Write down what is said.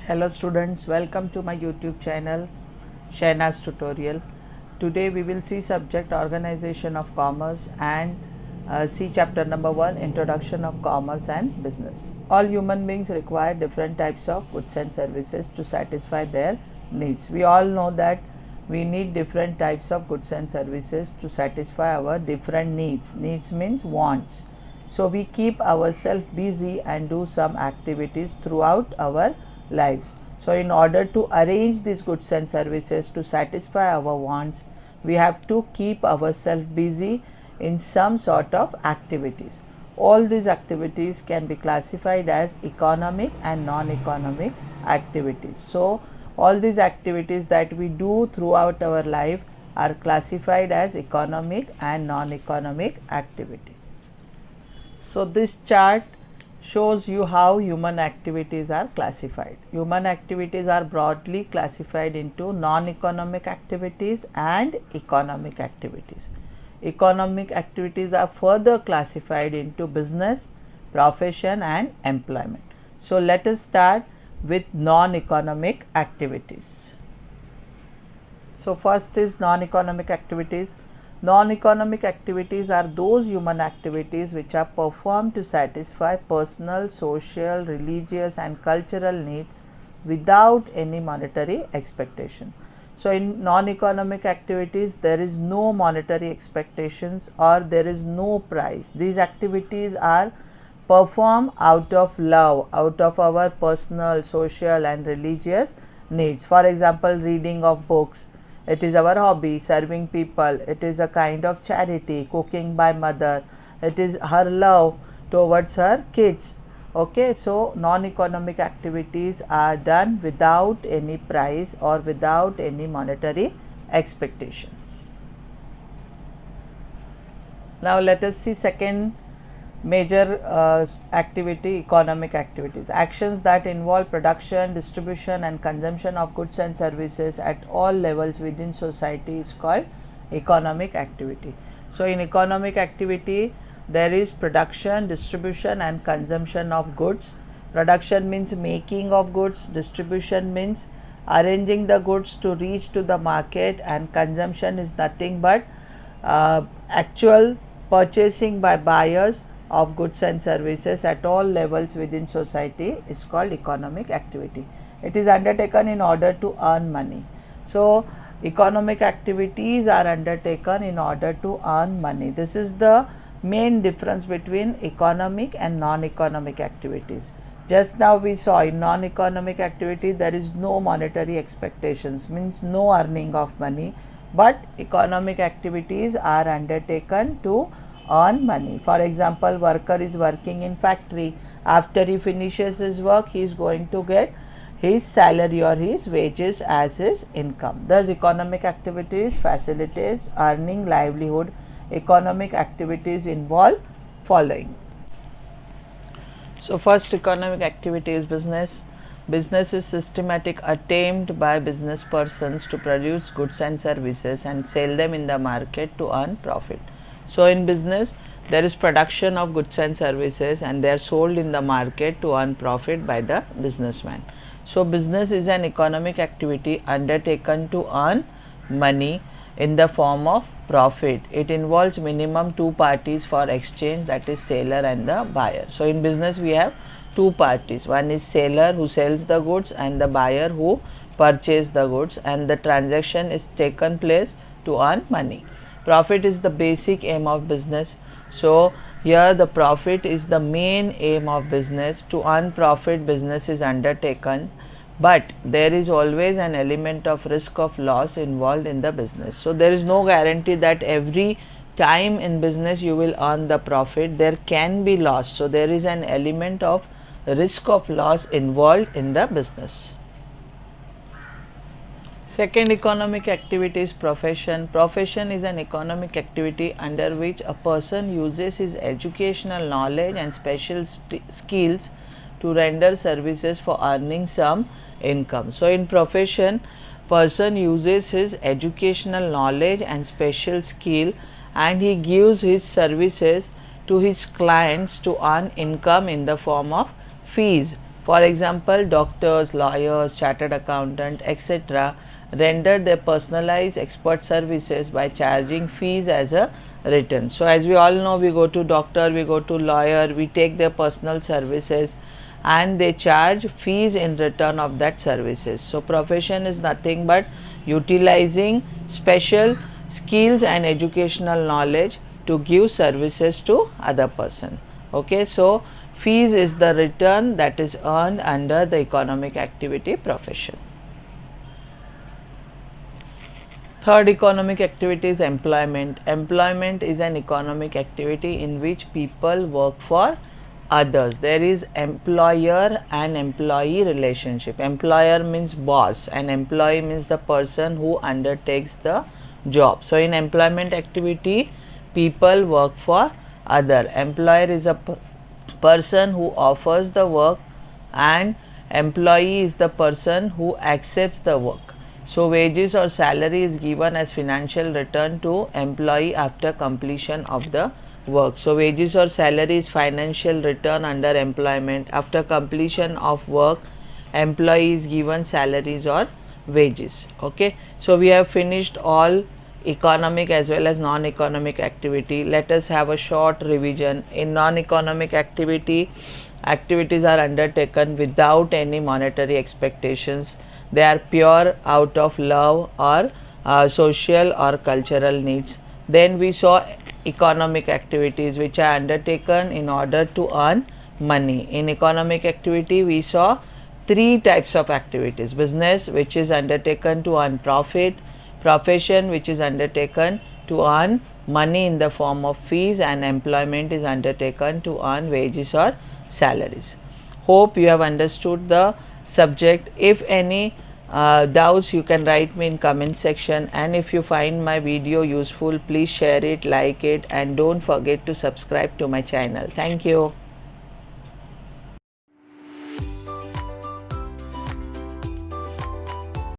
Hello students, welcome to my YouTube channel Shahnaz Tutorial. Today we will see subject Organization of Commerce and see chapter number 1, Introduction of Commerce and Business. All human beings require different types of goods and services to satisfy their needs. We all know that we need different types of goods and services to satisfy our different needs. Needs means wants. So we keep ourselves busy and do some activities throughout our lives. So in order to arrange these goods and services to satisfy our wants, we have to keep ourselves busy in some sort of activities. All these activities can be classified as economic and non-economic activities. So all these activities that we do throughout our life are classified as economic and non-economic activities. So this chart shows you how human activities are classified. Human activities are broadly classified into non-economic activities and economic activities. Economic activities are further classified into business, profession and employment. So let us start with non-economic activities. So first is non-economic activities. Non-economic activities are those human activities which are performed to satisfy personal, social, religious and cultural needs without any monetary expectation. So in non-economic activities there is no monetary expectations or there is no price. These activities are performed out of love, out of our personal, social and religious needs. For example, reading of books, it is our hobby. Serving people, it is a kind of charity. Cooking by mother, it is her love towards her kids. Okay, so non-economic activities are done without any price or without any monetary expectations. Now let us see second major activity, economic activities. Actions that involve production, distribution and consumption of goods and services at all levels within society is called economic activity. So in economic activity there is production, distribution and consumption of goods. Production means making of goods, distribution means arranging the goods to reach to the market, and consumption is nothing but actual purchasing by buyers of goods and services at all levels within society is called economic activity. It is undertaken in order to earn money. So economic activities are undertaken in order to earn money. This is the main difference between economic and non-economic activities. Just now we saw in non-economic activity there is no monetary expectations, means no earning of money, but economic activities are undertaken to earn money. For example, worker is working in factory. After he finishes his work, he is going to get his salary or his wages as his income. Thus, economic activities facilitates earning livelihood. Economic activities involve following. So first economic activity is business. Business is systematic attempt by business persons to produce goods and services and sell them in the market to earn profit. So in business there is production of goods and services and they are sold in the market to earn profit by the businessman. So business is an economic activity undertaken to earn money in the form of profit. It involves minimum two parties for exchange, that is seller and the buyer. So in business we have two parties. One is seller who sells the goods and the buyer who purchase the goods, and the transaction is taken place to earn money. Profit is the basic aim of business. So here the profit is the main aim of business. To earn profit, business is undertaken, but there is always an element of risk of loss involved in the business. So there is no guarantee that every time in business you will earn the profit. There can be loss. So there is an element of risk of loss involved in the business. Second economic activity is profession. Profession is an economic activity under which a person uses his educational knowledge and special skills to render services for earning some income. So in profession, person uses his educational knowledge and special skill and he gives his services to his clients to earn income in the form of fees. For example, doctors, lawyers, chartered accountant, etc. render their personalized expert services by charging fees as a return. So as we all know, we go to doctor, we go to lawyer, we take their personal services and they charge fees in return of that services. So profession is nothing but utilizing special skills and educational knowledge to give services to other person. Okay, so fees is the return that is earned under the economic activity profession. Third economic activity is employment. Employment is an economic activity in which people work for others. There is employer and employee relationship. Employer means boss and employee means the person who undertakes the job. So in employment activity, people work for other. Employer is a person who offers the work and employee is the person who accepts the work. So wages or salary is given as financial return to employee after completion of the work. So wages or salary is financial return under employment. After completion of work, employee is given salaries or wages. Okay, so we have finished all economic as well as non-economic activity. Let us have a short revision. In non-economic activity, activities are undertaken without any monetary expectations. They are pure out of love or social or cultural needs. Then we saw economic activities which are undertaken in order to earn money. In economic activity, we saw three types of activities: business, which is undertaken to earn profit; profession, which is undertaken to earn money in the form of fees; and employment is undertaken to earn wages or salaries. Hope you have understood the subject. If any doubts, you can write me in comment section, and if you find my video useful, please share it, like it, and don't forget to subscribe to my channel. Thank you.